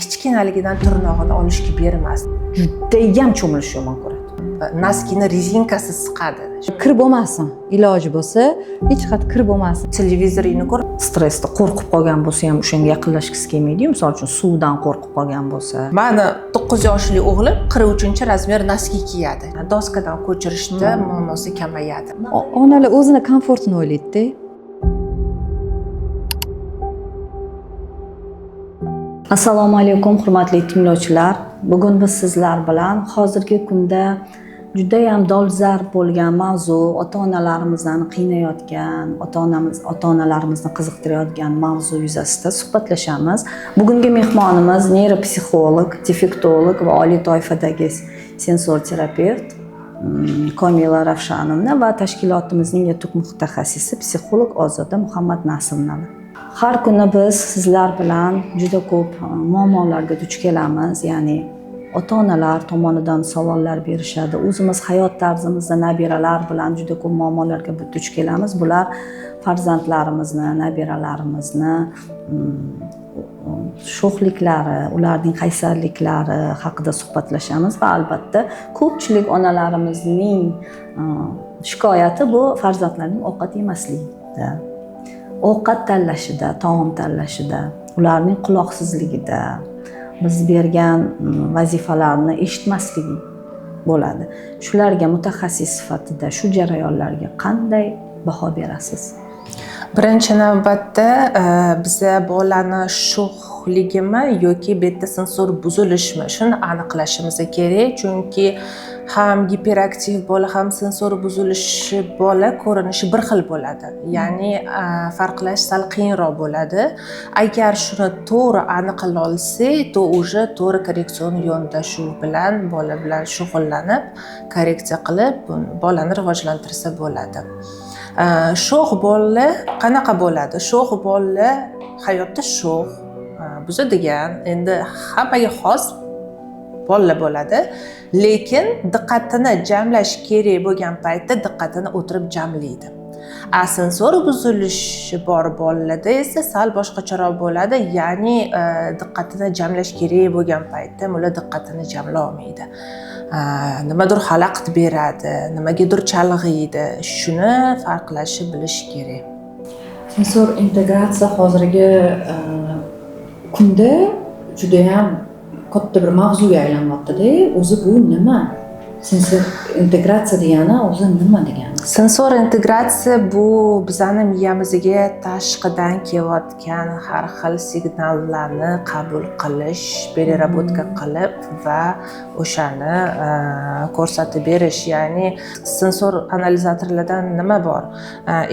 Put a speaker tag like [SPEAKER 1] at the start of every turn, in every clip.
[SPEAKER 1] Kichkinaligidan tirnog'ini olishga bermas.
[SPEAKER 2] Judayam cho'milish yomon ko'radi.
[SPEAKER 1] Noskini rezinkasi siqadi.
[SPEAKER 2] Kir bo'lmasin, iloji bo'lsa, hech qat kir bo'lmasin.
[SPEAKER 1] Televizoringni ko'r.
[SPEAKER 2] Stressda qo'rqib qolgan bo'lsa ham o'shanga yaqinlashgisi kelmaydi. Misol uchun suvdan qo'rqib qolgan bo'lsa.
[SPEAKER 1] Mani 9 yoshli o'g'lim 43-razmer noski kiyadi. Doskadan ko'chirishda muammosi kamayadi.
[SPEAKER 2] Onalar o'zini komfortini o'ylaydi-da. Assalomu alaykum hurmatli tinglovchilar. Bugun biz sizlar bilan hozirgi kunda juda ham dolzarb bo'lgan mavzu, ota-onalarimizni qiynayotgan, ota-onalarimizni qiziqtirayotgan mavzu yuzasidan suhbatlashamiz. Bugungi mehmonimiz neyropsixolog, defektolog va oliy toifadagi sensor terapevt Komila Ravshanovna va tashkilotimizning yutuq mutaxassisi psixolog Ozoda Muhammad Nasrnova. Har kuni biz sizlar bilan juda ko'p muammolarga duch kelamiz, ya'ni ota-onalar tomonidan savollar berishadi. O'zimiz hayot tarzimizda nabiralar bilan juda ko'p muammolarga duch kelamiz. Bular farzandlarimizni, nabiralarimizni sho'xliklari, ularning qaysarliklari haqida suhbatlashamiz va albatta ko'pchilik onalarimizning shikoyati bu farzandlarning ovqat yemasligida, ovqat tanlashida, taom tanlashida, ularning quloqsizligida, biz bergan vazifalarni eshitmasligi bo'ladi. Shularga mutaxassis sifatida shu jarayonlarga qanday baho berasiz?
[SPEAKER 1] Birinchi navbatda biza bolani sho'xligimi yoki beta sensor buzilishmi shuni aniqlashimiz kerak, chunki ham giperaktiv bola ham sensor buzilishi bola ko'rinishi bir xil bo'ladi. Ya'ni farqlash sal qiyinroq bo'ladi. Agar shuni to'g'ri aniqlay olsak, to уже to'g'ri korreksion yondashuv bilan bola bilan shug'ullanib, korreksiya qilib, bolani rivojlantirsa bo'ladi. Sho'x bola qanaqa bo'ladi? Sho'x bola hayotda sho'x, buzadigan, endi hammaga xos bola bo'ladi, lekin diqqatini jamlash kerak bo'lgan paytda diqqatini o'tirib jamlaydi. Sensor buzilishi bor bolalarda esa sal boshqacharoq bo'ladi, ya'ni diqqatini jamlash kerak bo'lgan paytda ular diqqatini jamlay olmaydi. Nimadir xalaqit beradi, nimagadir chalg'iydi. Shuni farqlashni bilish kerak.
[SPEAKER 3] Sensor integratsiya hozirgi kunda juda ham katta bir mavzuga aylanyapti-da. O'zi bu nima? Sensor integratsiya degani o'zi nima degani?
[SPEAKER 1] Sensor integratsiya bu bizani miyamizga tashqidan kelayotgan har xil signallarni qabul qilish, переработка qilib va o'shani ko'rsatib berish. Ya'ni sensor analizatorlardan nima bor?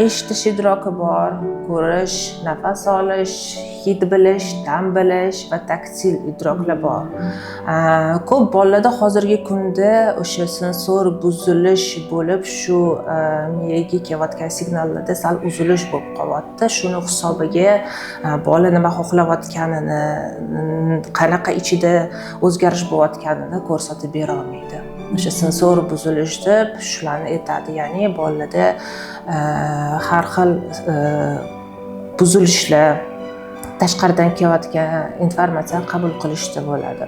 [SPEAKER 1] Eshitish idroki bor, ko'rish, nafas olish, hid bilish, dam bilish va taktil idroklar bor. Ko'p bolalarda hozirgi kunda o'sha sensor buzilish bo'lib, shu miyaga kelayotgan signallarda sal uzilish bo'lib qolyapti. Shuni hisobiga bola nima xohlayotganini, qanaqa ichida o'zgarish bo'layotganini ko'rsatib bera olmaydi. O'sha sensor buzilish deb shularni aytadi. Ya'ni bolalarda har xil buzilishlar, tashqaridan kelayotgan informatsiyani qabul qilishda bo'ladi.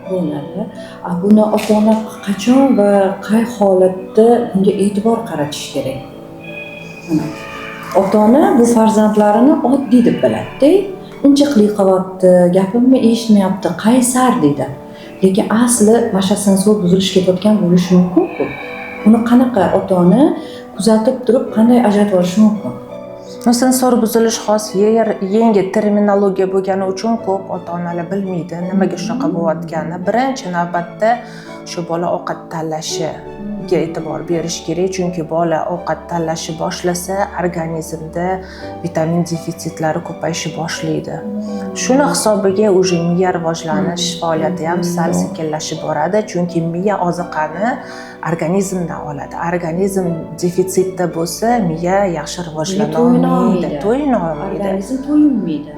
[SPEAKER 3] Buni ota-ona qachon va qay holatda bunga e'tibor qaratish kerak? Ota-ona bu farzandlarini oddiy deb biladi-da. Uncha qilyapti, gapimni eshitmayapti, qaysar deydi. Lekin asli mana sensor buzilish ketayotgan bo'lishi mumkin-ku. Uni qanaqa ota-ona kuzatib turib qanday ajratib olish mumkin?
[SPEAKER 1] Sensor buzilish xos yengil terminologiya bo'lgani uchun ko'p ota-onalar bilmaydi nimaga shunaqa bo'layotganini. Birinchi navbatda shu bola ovqat tanlashiga e'tibor berish kerak, chunki bola ovqat tanlashni boshlasa, organizmda vitamin defitsitlari ko'payishni boshlaydi. Shuni hisobiga уже miya rivojlanish faoliyati ham sal sekinlashib boradi, chunki miya oziqani organizmdan oladi. Organizm defitsitda bo'lsa, miya yaxshi rivojlana olmaydi, to'yina olmaydi.
[SPEAKER 3] Organizm to'yinmaydi.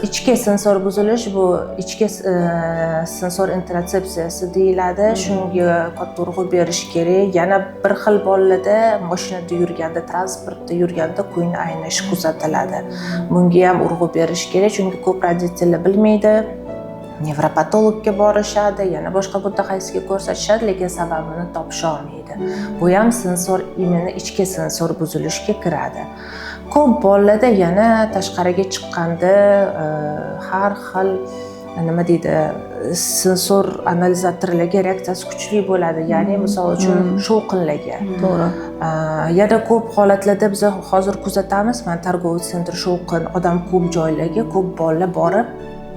[SPEAKER 1] Ichki sensor buzilish bu ichki sensor interotsepsiyasi deyiladi. Shunga katta urg'u berish kerak. Yana bir xil bolalarda mashinada yurganda, transportda yurganda ko'ngli aynish kuzatiladi. Bunga ham urg'u berish kerak, chunki ko'p roditsioner bilmaydi. nevropatologga borishadi, yana boshqa mutaxassisga ko'rsatishadi, lekin sababini topisha olmaydi. Bu ham sensor imini ichki sensor buzilishga kiradi. Ko'p bolalarda yana tashqariga chiqqanda har xil nima deydi, sensor analizatorlarga reaksiyasi kuchli bo'ladi. Ya'ni misol uchun shovqinlarga.
[SPEAKER 2] To'g'ri.
[SPEAKER 1] Yana ko'p holatlarda biz hozir kuzatamiz, mana торговый sentr shovqin, odam ko'p joylarga ko'p bolalar borib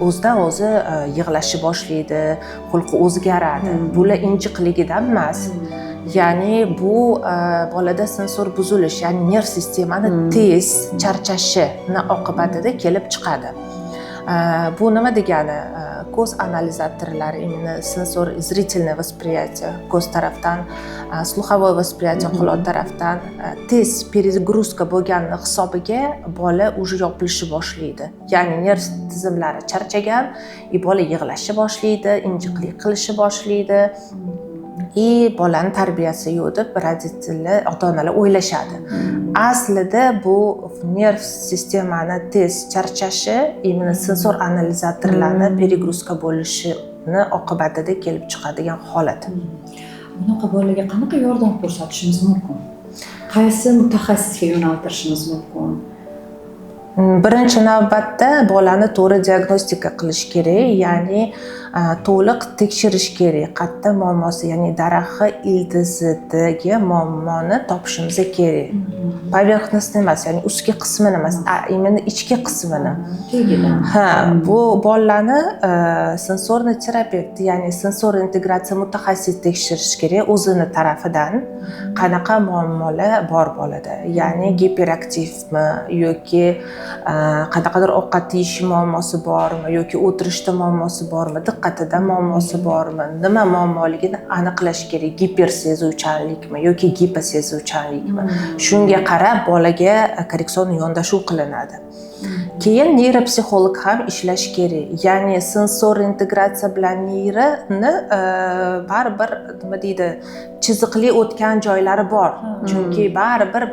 [SPEAKER 1] o'zidan o'zi yig'lashni boshlaydi, xulqi o'zgaradi. Bular injiqligidan emas. Ya'ni bu bolada sensor buzilish, ya'ni nerv sistemani tez charchashini oqibatida kelib chiqadi. Bu nima degani? Ko'z analizatorlari, именно sensor зрительное восприятие, ko'z tarafdan, слуховое восприятие quloq tarafdan tez перегрузка bo'lganini hisobiga bola уже yopilishni boshlaydi. Ya'ni nerv tizimlari charchagan, bola yig'lashni boshlaydi, injiqlik qilishni boshlaydi. Bolani tarbiyasi yo'q deb родительlar, ota-onalar o'ylashadi. Aslida bu nerv sistemani tez charchashi, именно sensor analizatorlarni перегрузка bo'lishini oqibatida kelib chiqadigan holat.
[SPEAKER 3] Bunaqa bolalarga qanaqa yordam ko'rsatishimiz mumkin? Qaysi mutaxassisga yo'naltirishimiz mumkin?
[SPEAKER 1] Birinchi navbatda bolani to'g'ri diagnostika qilish kerak, ya'ni to'liq tekshirish kerak. Qayerda muammosi, ya'ni daraxti ildizidagi muammoni topishimiz kerak. Поверхностный emas, ya'ni ustki qismini emas, именно ichki qismini. Bu bolalarni sensorniy terapevt, ya'ni sensor integratsiya mutaxassis tekshirish kerak o'zini tarafidan. Qanaqa muammolar bor bolada? Ya'ni giperaktivmi yoki qanaqadir ovqat yeyish muammosi bormi yoki o'tirishda muammosi bormi, diqqatida muammosi bormi, nima muammoligini aniqlash kerak. Gipersezuvchanlikmi yoki giposezuvchanlikmi? Shunga qarab bolaga korreksion yondashuv qilinadi. Keyin neyropsixolog ham ishlash kerak. Ya'ni sensor integratsiya bilan neyrini baribir nima deydi, chiziqli o'tgan joylari bor. Chunki baribir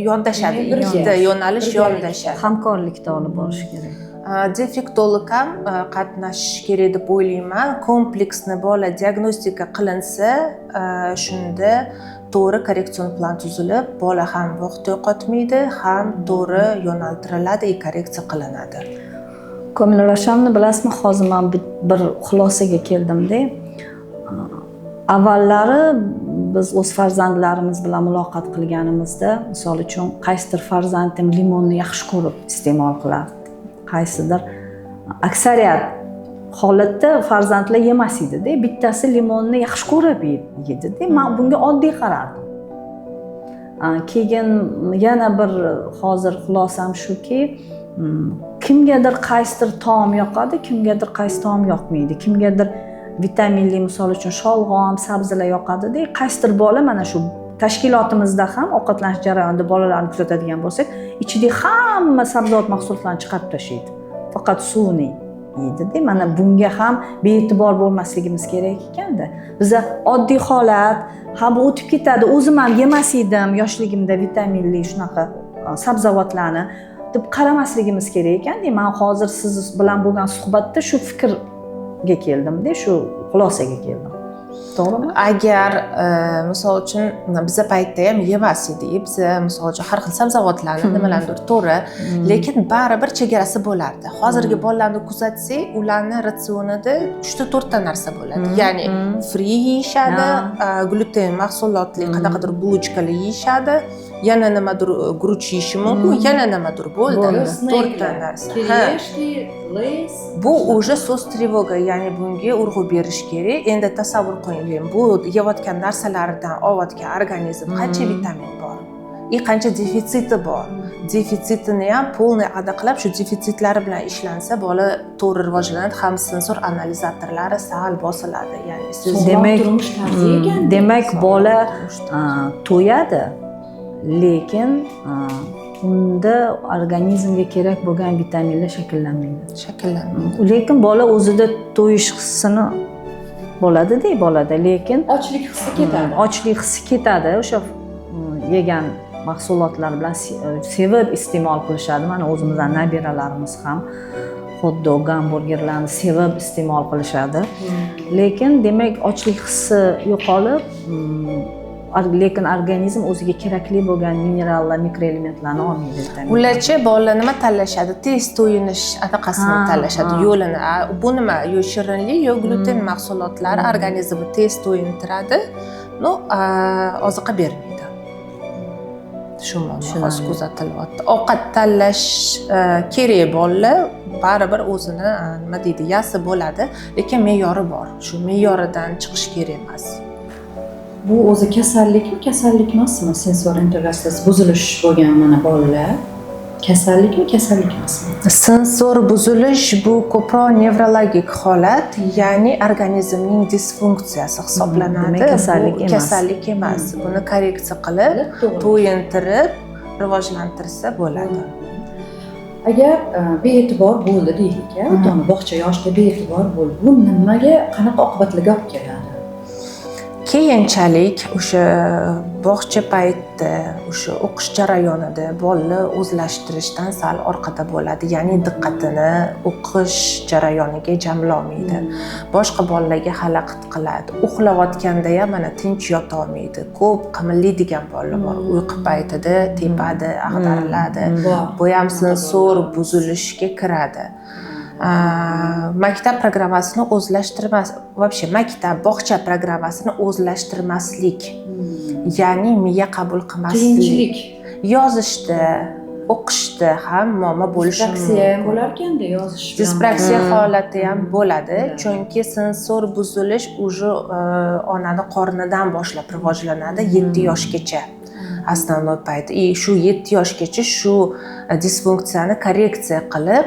[SPEAKER 1] yondashadi, ikkita yo'nalish yondashadi.
[SPEAKER 2] Hamkorlikda olib borish kerak.
[SPEAKER 1] Defektolog ham qatnashishi kerak deb o'ylayman. Kompleksni bola diagnostika qilinsa, shunda to'g'ri korreksion plan tuzilib, bola ham vaqt yo'qotmaydi, ham to'g'ri yo'naltiriladi, korreksiya qilinadi.
[SPEAKER 2] Komil Rashamni bilasizmi, hozir men bir xulosaga keldim-da. Avvallari biz o'z farzandlarimiz bilan muloqot qilganimizda, misol uchun qaysidir farzandim limonni yaxshi ko'rib iste'mol qilardi. Qaysidir aksariyat holatda farzandlar yemas edi-da, bittasi limonni yaxshi ko'rib yedi-da. Men bunga oddiy qarardim. Keyin yana bir hozir xulosam shuki, kimgadir qaysidir taom yoqadi, kimgadir qaysi taom yoqmaydi. Kimgadir vitaminli, misol uchun sholg'om, sabzilar yoqadi-da. Qaysidir bola mana shu tashkilotimizda ham ovqatlanish jarayonida bolalarni kuzatadigan bo'lsak, ichidagi hamma sabzavot mahsulotlarini chiqarib tashlaydi. Faqat suvni yeydi-da. Mana bunga ham bee'tibor bo'lmasligimiz kerak ekanda. Biza oddiy holat, ha bu o'tib ketadi, o'zim ham yemas edim yoshligimda vitaminli shunaqa sabzavotlarni deb qaramasligimiz kerak ekanda. Men hozir siz bilan bo'lgan suhbatda shu fikrga keldim-da, shu xulosaga keldim. To'g'rimi?
[SPEAKER 1] Agar misol uchun biza paytda ham yemas edik, biza misol uchun har xil sabzavotlarni nimalardir to'g'ri, lekin baribir chegarasi bo'lardi. Hozirgi bolalarni kuzatsak, ularning ratsionida 3-4 ta narsa bo'ladi. Ya'ni free yeyishadi, gluten mahsulotli qanaqadir bulochkalar yeyishadi, yana nimadir guruch yeyishi mumkin, yana nimadir bo'ldi. 4 ta narsa. Bu уже so'z trevoga, ya'ni bunga urg'u berish kerak. Endi tasavvur qiling, bu yeyotgan narsalardan olayotgan organizm qancha vitamin bor, qancha defitsiti bor. Defitsitini ham полный aniqlab, shu defitsitlari bilan ishlansa, bola to'g'ri rivojlanadi, ham sensor analizatorlari sal bosiladi. Ya'ni siz
[SPEAKER 2] demak bola to'yadi, lekin unda organizmga kerak bo'lgan vitaminlar shakllanmaydi. Lekin bola o'zida to'yish hissini bo'ladi-da bolada, lekin
[SPEAKER 3] ochlik hissi ketadi.
[SPEAKER 2] Ochlik hissi ketadi. O'sha yegan mahsulotlar bilan sevib iste'mol qilishadi. Mana o'zimizning nabiralarimiz ham hot-dog, gamburgerlarni sevib iste'mol qilishadi. Lekin demak ochlik hissi yo'qolib, lekin organizm o'ziga kerakli bo'lgan minerallar, mikroelementlarni olmaydi.
[SPEAKER 1] Ularchi bolalar nima tanlashadi? Tez to'yinish anaqasini tanlashadi, yo'lini. Bu nima? Yo shirinlik, yo gluten mahsulotlari organizmni tez to'yintiradi, no oziqa bermaydi. Shu muammo hozir kuzatilyapti. Ovqat tanlash kerak bolalar, baribir o'zini nima deydi, yasi bo'ladi, lekin me'yori bor. Shu me'yoridan chiqish kerak emas.
[SPEAKER 3] Bu o'zi kasallikmi, kasallik emasmi? Sensor integratsiyasi buzilish bo'lgan mana bolalar. Kasallikmi, kasallik emasmi?
[SPEAKER 1] Sensor buzilish bu ko'proq nevrologik holat, ya'ni organizmning disfunksiyasi hisoblanadi.
[SPEAKER 2] Demak, kasallik
[SPEAKER 1] Bu
[SPEAKER 2] emas.
[SPEAKER 1] Kasallik emas. Buni korreksiya qilib, to'yintirib, rivojlantirsa bo'ladi.
[SPEAKER 3] Agar bee'tibor bo'ldi deylik, ota-ona bog'cha yoshida bee'tibor bo'ldi, bu nimaga, qanaqa oqibatlarga olib keladi?
[SPEAKER 1] Keyinchalik o'sha bog'cha paytida, o'sha o'qish jarayonida bolalar o'zlashtirishdan sal orqada bo'ladi, ya'ni diqqatini o'qish jarayoniga jamlolmaydi. Boshqa bolalarga xalaqit qiladi. Uxlayotganda ham mana tinch yota olmaydi. Ko'p qimirlaydigan bolalar bor. Uyqu paytida tepadi, ag'dariladi. Bu ham sensor buzilishga kiradi. Maktab programmasini o'zlashtirmas, вообще maktab bog'cha programmasini o'zlashtirmaslik, ya'ni miya qabul qilmaslik,
[SPEAKER 3] Qiyinchilik,
[SPEAKER 1] yozishda, o'qishda ham muammo bo'lishi
[SPEAKER 3] dispraksiya ham bo'lar ekanda, yozish bilan.
[SPEAKER 1] Dispraksiya holati ham bo'ladi, chunki sensor buzilish уже onani qornidan boshlab rivojlanadi 7 yoshgacha. Основной payt. Shu 7 yoshgacha shu disfunksiyani korreksiya qilib,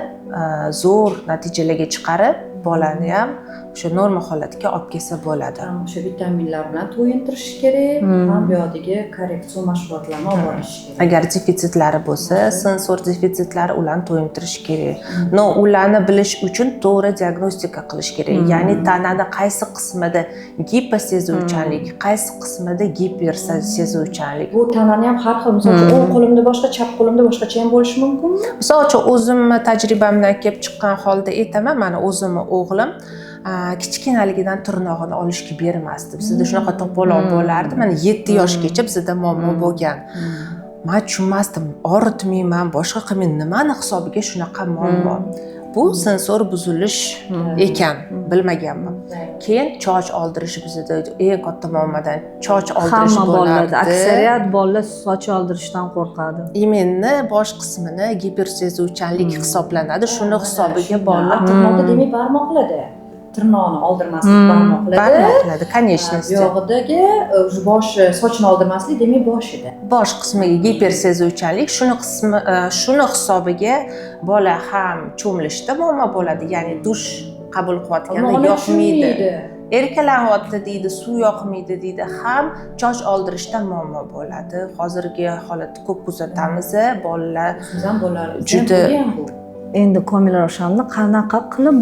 [SPEAKER 1] zo'r natijalarga chiqarib, bolani ham o'sha norma holatiga olib kelsa bo'ladi.
[SPEAKER 3] Ham o'sha vitaminlar bilan to'yintirish kerak, ham bu yerdagi korreksion mashg'ulotlarni olib borish kerak.
[SPEAKER 1] Agar defitsitlari bo'lsa, sensor defitsitlari ularni to'yintirish kerak. No, ularni bilish uchun to'g'ri diagnostika qilish kerak. Ya'ni tanada qaysi qismida giposezuvchanlik, qaysi qismida gipersezuvchanlik.
[SPEAKER 3] Bu tanani ham har xil, misol uchun o'ng qo'limda boshqa, chap qo'limda boshqacha ham bo'lishi mumkinmi?
[SPEAKER 1] Misol uchun o'zimni tajribamdan kelib chiqqan holda aytaman, mana o'zimni o'g'lim kichkinaligidan tirnog'ini olishga bermasdi. Bizda shunaqa to'polon bo'lardi. Mana 7 yoshgacha bizda muammo bo'lgan. Men tushunmasdim, og'ritmayman, boshqa qilmayman, nimani hisobiga shunaqa muammo. Bu sensor buzilish ekan, bilmaganman. Keyin choch oldirish bizda eng katta muammodan choch oldirish
[SPEAKER 2] Hamma
[SPEAKER 1] bo'lardi.
[SPEAKER 2] bolalarda, aksariyat bolalar soch oldirishdan qo'rqadi.
[SPEAKER 1] Imenni bosh qismini gipersezuvchanlik hisoblanadi. Shuni hisobiga bolalar
[SPEAKER 3] Tirnoqda demak barmoqlarda. Tirnoqni oldirmaslik barmoqlarda.
[SPEAKER 1] barmoqladi, konечности.
[SPEAKER 3] Yog'idagi bosh sochni oldirmaslik demak boshida.
[SPEAKER 1] Bosh qismiga gipersezuvchanlik, shuni hisobiga bola ham cho'milishda muammo bo'ladi, ya'ni dush qabul qilayotganda yoqmaydi. Erkalaryapti deydi, suv yoqmaydi deydi, ham choch oldirishda muammo bo'ladi. Hozirgi holatni ko'p kuzatamiz, bolalar
[SPEAKER 3] Siz ham bolalar
[SPEAKER 1] juda
[SPEAKER 2] Endi Komila Roshanni qanaqa qilib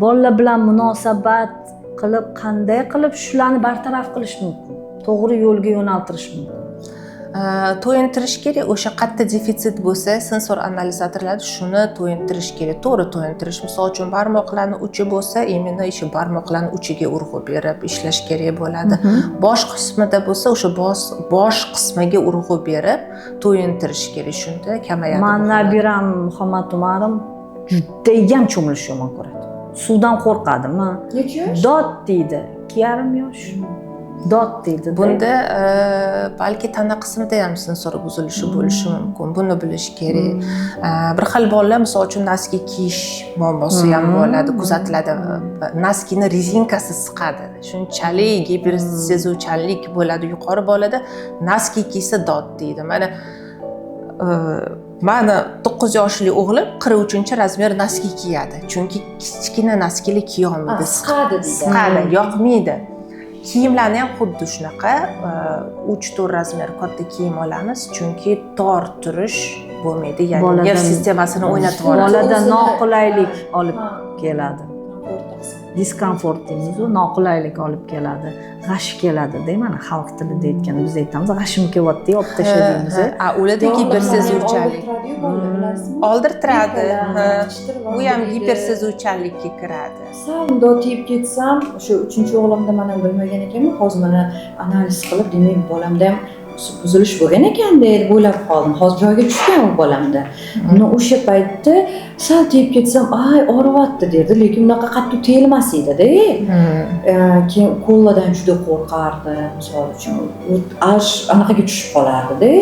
[SPEAKER 2] bolalar bilan munosabat qilib, qanday qilib shularni bartaraf qilish mumkin? To'g'ri yo'lga yo'naltirish mumkin.
[SPEAKER 1] to'yintirish kerak. O'sha qayerda defitsit bo'lsa, sensor analizatorlar shuni to'yintirish kerak. To'g'ri to'yintirish. Misol uchun barmoqlarning uchi bo'lsa, imенно o'sha barmoqlarning uchiga urg'u berib ishlash kerak bo'ladi. Bosh qismida bo'lsa, o'sha bosh qismiga urg'u berib to'yintirish kerak. Shunda kamayadi.
[SPEAKER 2] Men nabiram Muhammad Umarim judayam cho'milish yomon ko'radi. Suvdan qo'rqadimi?
[SPEAKER 3] Necha yosh?
[SPEAKER 2] Dod deydi. 2,5 yosh. Dod deydi.
[SPEAKER 1] Bunda balki tana qismida ham sensor buzilishi bo'lishi mumkin. Buni bilish kerak. Bir xil bolalar misol uchun naski kiyish muammosi ham bo'ladi, kuzatiladi. Naskini rezinkasi siqadi. Shunchalik gipersezuvchanlik bo'ladi yuqori bolada. Naski kiysa dod deydi. Mana 9 yoshli o'g'lim 43-razmer naski kiyadi. Chunki kichkina naskilik kiya olmaydi.
[SPEAKER 3] Siqadi deydi.
[SPEAKER 1] Siqadi, yoqmaydi. Kiyimlarni ham xuddi shunaqa 3-4 razmer katta kiyim olamiz, chunki tor turish bo'lmaydi, ya'ni nerv sistemasini o'ynatib yuboradi.
[SPEAKER 2] Bolada noqulaylik olib keladi. diskomfort deymiz-ku, noqulaylik olib keladi, g'ashi keladi-da, mana xalq tilida aytganda biz aytamiz, g'ashim kelyapti, olib tasha deymiz.
[SPEAKER 1] Ularda gipersezuvchanlik oldirtiradi. Bu ham gipersezuvchanlikka kiradi.
[SPEAKER 3] Sal mundoq tiyib ketsam, o'sha 3-o'g'limda mana bilmagan ekanman, hozir mana analiz qilib, demak bolamda ham buzilish bo'lgan ekanda deb o'ylab qoldim. Hozir joyiga tushgan u bolamda. O'sha paytda sal tiyib ketsam, ay og'riyapti derdi, lekin unaqa qattiq tegilmas edi-da. Keyin kolladan juda qo'rqardi, misol uchun. Anaqaga tushib qolardi-da.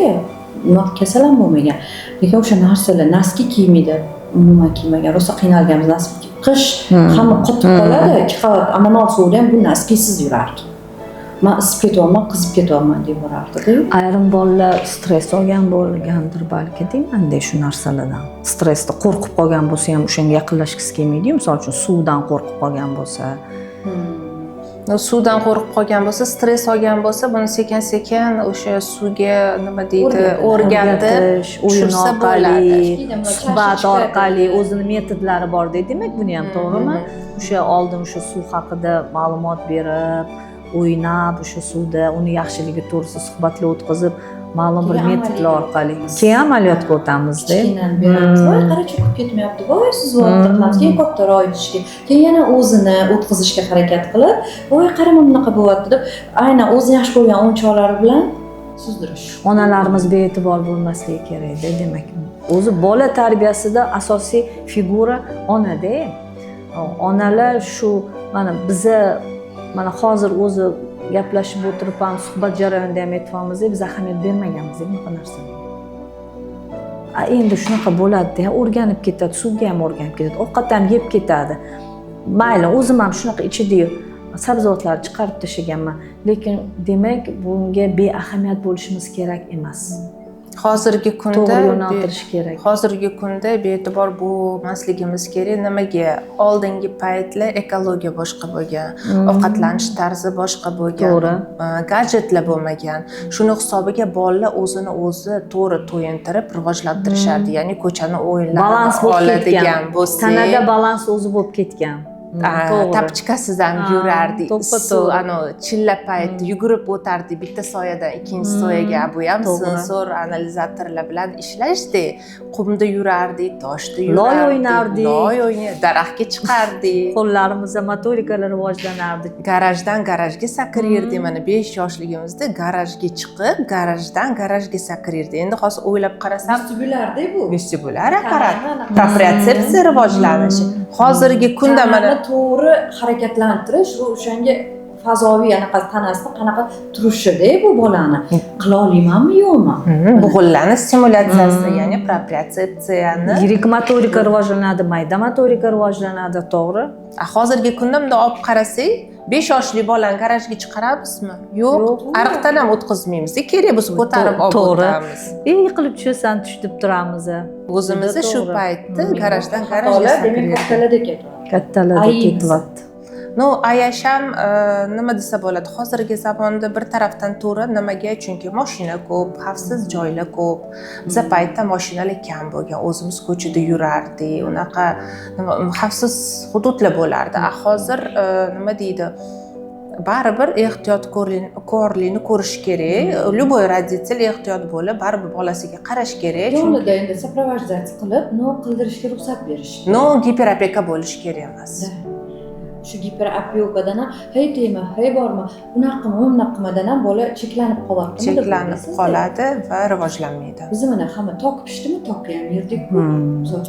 [SPEAKER 3] Unaqa kasal ham bo'lmagan. Lekin o'sha narsalar naski kiymaydi. Umuman kiymagan. Rosa qiynalganmiz naski. Qish hamma qotib qoladi. 2 qavat anomal suvda ham bu naskisiz yurardi. Men isib ketyapman, qizib ketyapman deb borardi-da.
[SPEAKER 2] Ayrim bolalar stress olgan bo'lgandir balki deymanda shu narsalardan. Stressda qo'rqib qolgan bo'lsa ham o'shanga yaqinlashgisi kelmaydi. Misol uchun suvdan qo'rqib qolgan bo'lsa,
[SPEAKER 1] suvdan qo'rqib qolgan bo'lsa, stress olgan bo'lsa, buni sekin-sekin o'sha suvga nima deydi, o'rgatish,
[SPEAKER 2] o'yin orqali,
[SPEAKER 3] bo'ladi.
[SPEAKER 2] suhbat orqali o'zini metodlari bor deydi. Demak, buni ham to'g'rimi? O'sha oldin o'sha suv haqida ma'lumot berib, o'ynab, o'sha suvda uni yaxshiligi to'g'risida suhbatlar o'tkazib, ma'lum bir metodlar orqali keyin amaliyotga o'tamiz-da.
[SPEAKER 3] Kichkinani beramiz. Voy, qara cho'kib ketmayapti. Voy, siz vaqt qilamiz. Keyin kattaroq aytishga. Keyin yana o'zini o'tkazishga harakat qilib, voy, qarama bunaqa bo'lyapti deb, aynan o'zi yaxshi ko'rgan o'yinchoqlari bilan suzdirish.
[SPEAKER 2] Onalarimiz bee'tibor bo'lmasligi kerak-da, demak. O'zi bola tarbiyasida asosiy figura ona-da. Onalar shu mana biza mana hozir o'zi gaplashib o'tirib ham suhbat jarayonida ham aytamiz, biz ahamiyat bermaganmiz bunaqa narsaga. Endi shunaqa bo'ladi-da, o'rganib ketadi, suvga ham o'rganib ketadi, ovqat ham yeb ketadi. Mayli, o'zim ham shunaqa ichida sabzavotlar chiqarib tashlaganman, lekin demak bunga beahamiyat bo'lishimiz kerak emas.
[SPEAKER 1] Hozirgi kunda
[SPEAKER 2] to'g'ri yo'naltirish kerak.
[SPEAKER 1] Hozirgi kunda bee'tibor bo'lmasligimiz kerak. Nimaga? Oldingi paytlar ekologiya boshqa bo'lgan, ovqatlanish tarzi boshqa bo'lgan,
[SPEAKER 2] To'g'ri.
[SPEAKER 1] gadjetlar bo'lmagan. Shuni hisobiga bolalar o'zini o'zi to'g'ri to'yintirib rivojlantirishardi. Ya'ni ko'chani o'yinlari
[SPEAKER 2] Balans bo'lib ketgan.
[SPEAKER 1] bo'lsa,
[SPEAKER 2] Tanaga balans o'zi bo'lib ketgan.
[SPEAKER 1] tapchikasiz ham yurardi.
[SPEAKER 2] to'ppa-to'g'ri.
[SPEAKER 1] Ano chilla payt yugurib o'tardi bitta soyadan ikkinchi soyaga. Bu ham sensor analizatorlar bilan ishlashdi. Qumda yurardi, toshda yurardi,
[SPEAKER 2] Loy o'ynardik.
[SPEAKER 1] loy o'ynardi, daraxtga chiqardi.
[SPEAKER 2] Qo'llarimizda motorikalar rivojlanardi.
[SPEAKER 1] Garajdan garajga sakrayirdi. Mana 5 yoshligimizda garajga chiqib, garajdan garajga sakrayirdi. Endi hozir o'ylab qarasam,
[SPEAKER 3] Vestibulyarda bu.
[SPEAKER 1] vestibulyar apparat, propriotsepsiya rivojlanishi. Hozirgi kunda mana
[SPEAKER 3] to'g'ri harakatlantirish va o'shanga fazoviy anaqa tanasida qanaqa turishida bu bolani qila olamanmi yo'qmi?
[SPEAKER 1] Bug'ullarni stimulyatsiyasi, ya'ni propriotsepsiyani.
[SPEAKER 2] Yirik motorika rivojlanadi, mayda motorika rivojlanadi, to'g'ri?
[SPEAKER 1] Hozirgi kunda bunda olib qarasak, 5 yoshli bolani garajga chiqaramizmi? Yo'q. Ariqdan ham o'tkazmaymiz. Kerak bo'lsa ko'tarib olib o'tamiz.
[SPEAKER 2] Yiqilib tushasan, tush deb turamiz.
[SPEAKER 1] O'zimizni shu paytda garajdan garajga
[SPEAKER 3] Demak,
[SPEAKER 1] sakraydik.
[SPEAKER 3] kattalarda ketadi.
[SPEAKER 2] Kattalarda ketyapti.
[SPEAKER 1] Ayash ham nima desa bo'ladi, hozirgi zamonda bir tarafdan to'g'ri, nimaga? Chunki mashina ko'p, xavfsiz joylar ko'p. Biza paytda mashinalar kam bo'lgan, o'zimiz ko'chada yurardik, unaqa xavfsiz hududlar bo'lardi. Hozir nima deydi? Baribir ehtiyotkorlikni ko'rish kerak. Любой родитель ehtiyot bo'lib, baribir bolasiga qarash kerak.
[SPEAKER 3] Yo'lida endi soprovождать qilib, qildirishga ruxsat berish.
[SPEAKER 1] Giperopeka bo'lish kerak emas.
[SPEAKER 3] Shu giperopekadan hey deymi, hey bormi, bunaqami ham bola cheklanib qoladi.
[SPEAKER 1] Cheklanib qoladi va rivojlanmaydi.
[SPEAKER 3] Biz mana hamma tok pishdimi, tokni ham yerdik-ku.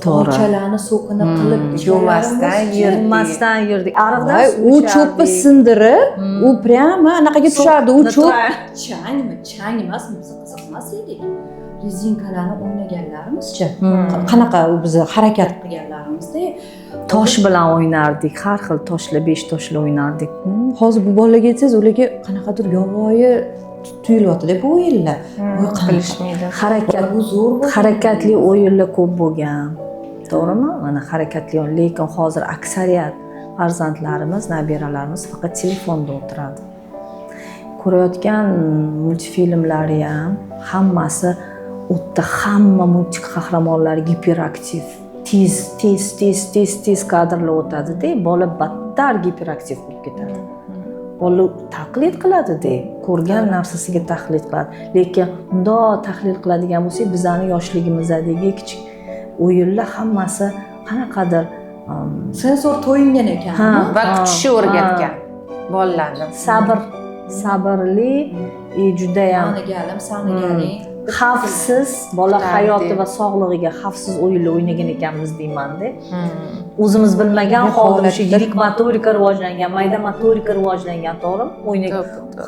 [SPEAKER 2] To'g'ri.
[SPEAKER 3] Ochalani so'kini qilib,
[SPEAKER 2] Yurmasdan yurdik. Ariqdan
[SPEAKER 3] u cho'pni sindirib, u prямо anaqaga tushardi. U cho'p chang emasmi, biz qiziqmas edik. Rezinkalarni o'ynaganlarimizcha. Qanaqa u biz harakat qilganlarimizda
[SPEAKER 2] Tosh bilan o'ynardik, har xil toshlar, 5 toshlar o'ynardik.
[SPEAKER 3] Hozir bu bolalarga aytsangiz, ularga qanaqadir yovvoyi tuyulyapti-da bu o'yinlar.
[SPEAKER 1] Qilishmaydi.
[SPEAKER 2] Harakatli o'yinlar ko'p bo'lgan. To'g'rimi? Mana harakatli, lekin hozir aksariyat farzandlarimiz, nabiralarimiz faqat telefonda o'tiradi. Ko'rayotgan multfilmlari ham hammasi o'tda hamma multik qahramonlar giperaktiv. Tez kadrlar o'tadi-da, bola battar giperaktiv bo'lib ketadi. Bola taqlid qiladi-da, ko'rgan narsasiga taqlid qiladi. Lekin bundoq tahlil qiladigan bo'lsak, bizning yoshligimizdagi kichik o'yinlar hammasi qanaqadir
[SPEAKER 3] sensor to'yingan ekan.
[SPEAKER 1] va kutishni o'rgatgan bolalarni.
[SPEAKER 2] sabrli, juda ham
[SPEAKER 3] sanigaling.
[SPEAKER 2] xavfsiz, bola hayoti va sog'lig'iga xavfsiz o'yinlar o'ynagan ekanmiz deyman-da. O'zimiz bilmagan holda shu yirik motorika rivojlangan, mayda motorika rivojlangan to'g'rimi? O'ynagan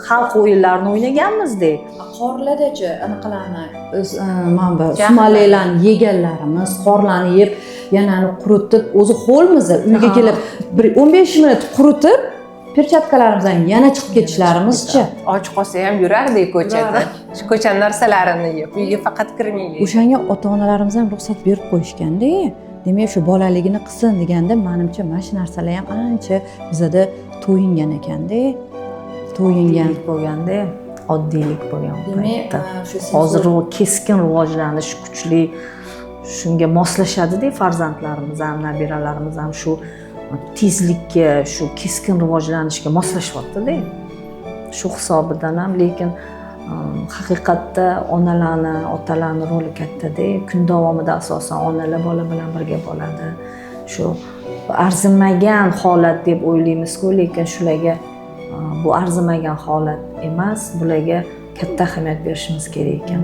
[SPEAKER 2] xalq o'yinlarini o'ynaganmiz-da.
[SPEAKER 3] Qorladachi anaqalarni mana bu sumaleylarni yeganlarimiz, qorlarni yeb, yana quritib, o'zi ho'lmiz uyga kelib 15 minut quritib, perchatkalarimizni yana chiqib ketishlarimizchi.
[SPEAKER 1] Och qolsa ham yurardik ko'chada. Shu ko'cha narsalarini yeb, uyga faqat kirmaylik.
[SPEAKER 3] O'shanga ota-onalarimiz ham ruxsat berib qo'yishganda, demak shu bolaligini qilsin deganda, menimcha mana shu narsalar ham ancha bizada to'yingan ekanda. To'yingan
[SPEAKER 2] bo'lganda, oddiylik bo'lgan.
[SPEAKER 3] Demak, shu
[SPEAKER 2] hozir u keskin rivojlanish kuchli, shunga moslashadi-da farzandlarimiz ham, nabiralarimiz ham shu tezlikka, shu keskin rivojlanishga moslashyapti-da. Shu hisobidan ham, lekin haqiqatda onalarni, otalarni roli katta-da. Kun davomida asosan onalar bola bilan birga bo'ladi. Shu arzimagan holat deb o'ylaymiz-ku, lekin shularga bu arzimagan holat emas, bularga katta ahamiyat berishimiz kerak ekan.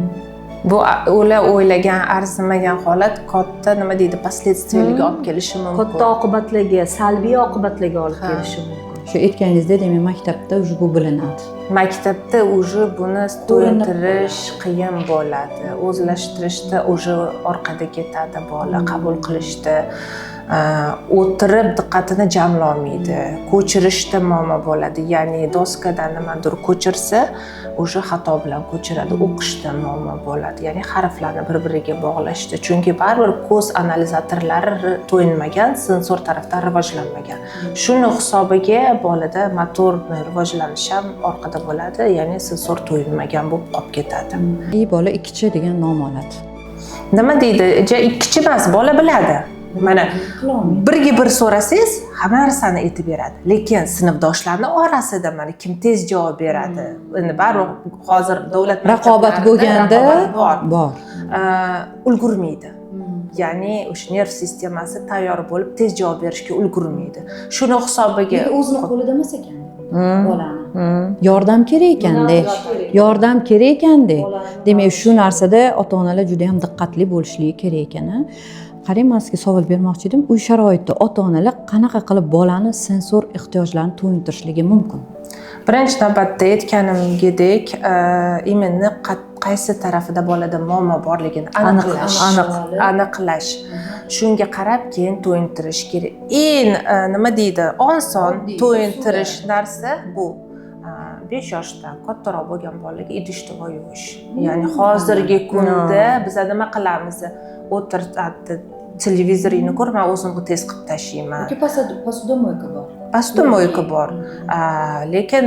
[SPEAKER 1] Bu ular o'ylagan arzimagan holat katta nima deydi, последствияlarga olib kelishi mumkin.
[SPEAKER 2] Katta oqibatlarga, salbiy oqibatlarga olib kelishi mumkin.
[SPEAKER 3] Shu aytganingizda, demak, maktabda уже bu bilinadi.
[SPEAKER 1] Maktabda уже buni to'yintirish qiyin bo'ladi. O'zlashtirishda уже orqada ketadi bola, qabul qilishda. O'tirib diqqatini jamlolmaydi. Ko'chirishda muammo bo'ladi. Ya'ni doskadan nimadir ko'chirsa, o'sha xato bilan ko'chiradi. O'qishda muammo bo'ladi. Ya'ni harflarni bir-biriga bog'lashda. Chunki baribir ko'z analizatorlari to'yinmagan, sensor tarafdan rivojlanmagan. Shuni hisobiga bolada motor rivojlanishi ham orqada bo'ladi. Ya'ni sensor to'yinmagan bo'lib qolib ketadi.
[SPEAKER 3] Bola ikkichi degan nom oladi.
[SPEAKER 1] Nima deydi? Ikkichi emas, bola biladi. Mana birga bir so'rasangiz, hamma narsani aytib beradi. Lekin sinfdoshlarning orasida mana kim tez javob beradi? Endi baribir hozir davlat
[SPEAKER 3] raqobat bo'lganda bor.
[SPEAKER 1] Ulgurmaydi. Ya'ni o'sha nerv sistemasi tayyor bo'lib tez javob berishga ulgurmaydi. Shuni hisobiga
[SPEAKER 3] o'zini qo'lida emas ekan bolani. Yordam kerak ekanda. Yordam kerak ekanda. Demak, shu narsada ota-onalar juda ham diqqatli bo'lishligi kerak ekan. Qarang, men sizga savol bermoqchi edim. Uy sharoitida ota-onalar qanaqa qilib bolani sensor ehtiyojlarini to'yintirishligi mumkin?
[SPEAKER 1] Birinchi navbatda aytganimdek, imonni qaysi tarafida bolada muammo borligini aniqlash. Shunga qarab keyin to'yintirish kerak. Eng nima deydi, oson to'yintirish narsa bu 5 yoshdan kattaroq bo'lgan bolaga idish-tovoq yuvish. Ya'ni hozirgi kunda biz nima qilamiz? O'tiradi, televizorni ko'rma, o'zimga tez qilib tashlayman.
[SPEAKER 3] Посудомойка bor.
[SPEAKER 1] Посудомойка bor. Lekin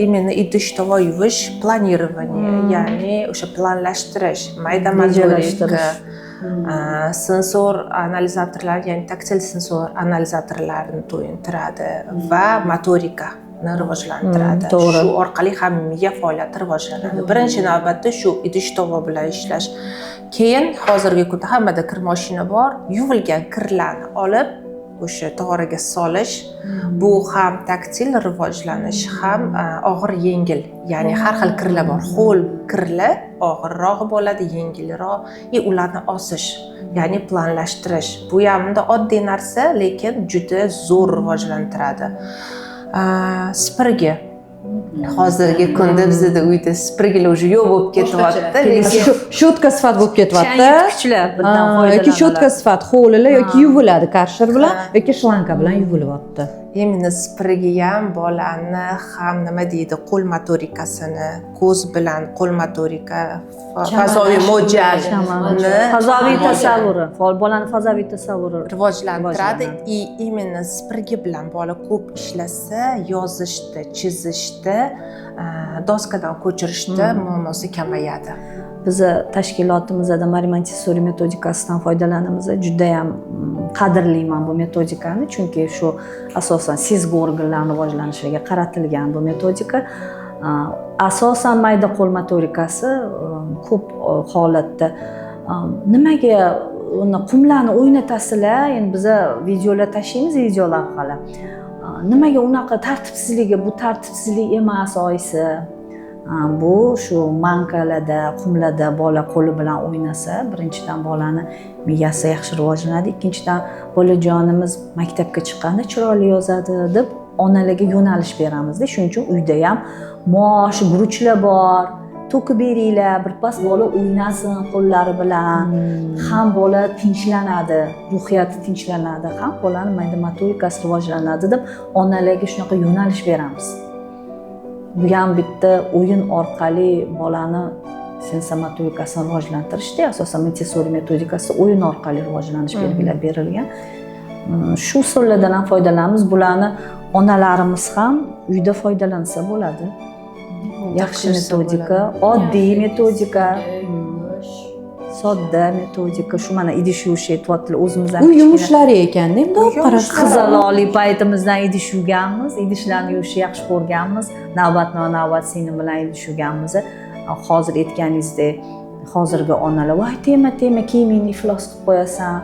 [SPEAKER 1] именно idish-tovoq yuvish planирование, ya'ni o'sha planlashtirish, mayda motorika, sensor analizatorlar, ya'ni taktil sensor analizatorlarini to'yintiradi va motorika rivojlantiradi. Shu orqali ham miya faoliyati rivojlanadi. Birinchi navbatda shu idish-tovoq bilan ishlash. Keyin hozirgi kunda hammada kir mashina bor, yuvilgan kirlarni olib o'sha tog'oraga solish. Bu ham taktil rivojlanish, ham og'ir yengil. Ya'ni har xil kirlar bor. Ho'l kirlar og'irroq bo'ladi, yengilroq, ularni osish, ya'ni planlashtirish. Bu ham oddiy narsa, lekin juda zo'r rivojlantiradi. Spirgi. Hozirgi kunda bizda uyda spirgilar уже yo'q bo'lib ketyapti, lekin
[SPEAKER 3] shotka sifat bo'lib ketyapti.
[SPEAKER 2] Kuchlar bundan foydalanadi.
[SPEAKER 3] Yoki shotka sifat ho'lilar yoki yuviladi karsher bilan yoki shlanka bilan yuvilyapti.
[SPEAKER 1] Именно spirgi ham bolani ham nima deydi, qo'l motorikasini, ko'z bilan qo'l motorika, fazoviy mo'ljalni,
[SPEAKER 2] fazoviy tasavvuri, bolani fazoviy tasavvuri
[SPEAKER 1] rivojlantiradi. Именно spirgi bilan bola ko'p ishlasa, yozishda, chizishda, doskadan ko'chirishda muammosi kamayadi.
[SPEAKER 2] bizni tashkilotimizda Mariy Montessori metodikasidan foydalanamiz. Juda ham qadrlayman bu metodikani, chunki shu asosan sezgi organlarining rivojlanishiga qaratilgan bu metodika. Asosan mayda qo'l motorikasi ko'p holatda nimaga uni qumlarni o'ynatasizlar, endi biza videolar tashlaymiz, videolar orqali. Nimaga unaqa tartibsizligi, bu tartibsizlik emas oyisi. Bu shu mankalarda, qumlarda bola qo'li bilan o'ynasa, birinchidan bolani miyasi yaxshi rivojlanadi, ikkinchidan bolajonimiz maktabga chiqqanda chiroyli yozadi deb onalarga yo'nalish beramizda. Shuning uchun uyda ham mosh, guruchlar bor, to'kib beringlar, birpas bola o'ynasin qo'llari bilan. Ham bola tinchlanadi, ruhiyati tinchlanadi, ham bolani mayda motorikasi rivojlanadi deb onalarga shunaqa yo'nalish beramiz. Bu ham bitta o'yin orqali bolani sensomotorikasini rivojlantirishda, asosan Montessori metodikasi o'yin orqali rivojlanish belgilab berilgan. Shu usullardan ham foydalanamiz. Bularni onalarimiz ham uyda foydalansa bo'ladi. Yaxshi metodika, oddiy metodika, sodda metodika. Shu mana idish yuvish aytyaptilar, o'zimizdan
[SPEAKER 3] u yumushlari ekanda, endi qarashsa
[SPEAKER 2] qizaloqlik paytimizdan idish yuvganmiz, idishlarni yuvishni yaxshi ko'rganmiz, navbatma-navbat singlim bilan idish yuvganmiz. Hozir aytganingizdek, hozirgi onalar voy tema kiyimingni iflos qilib qo'yasan,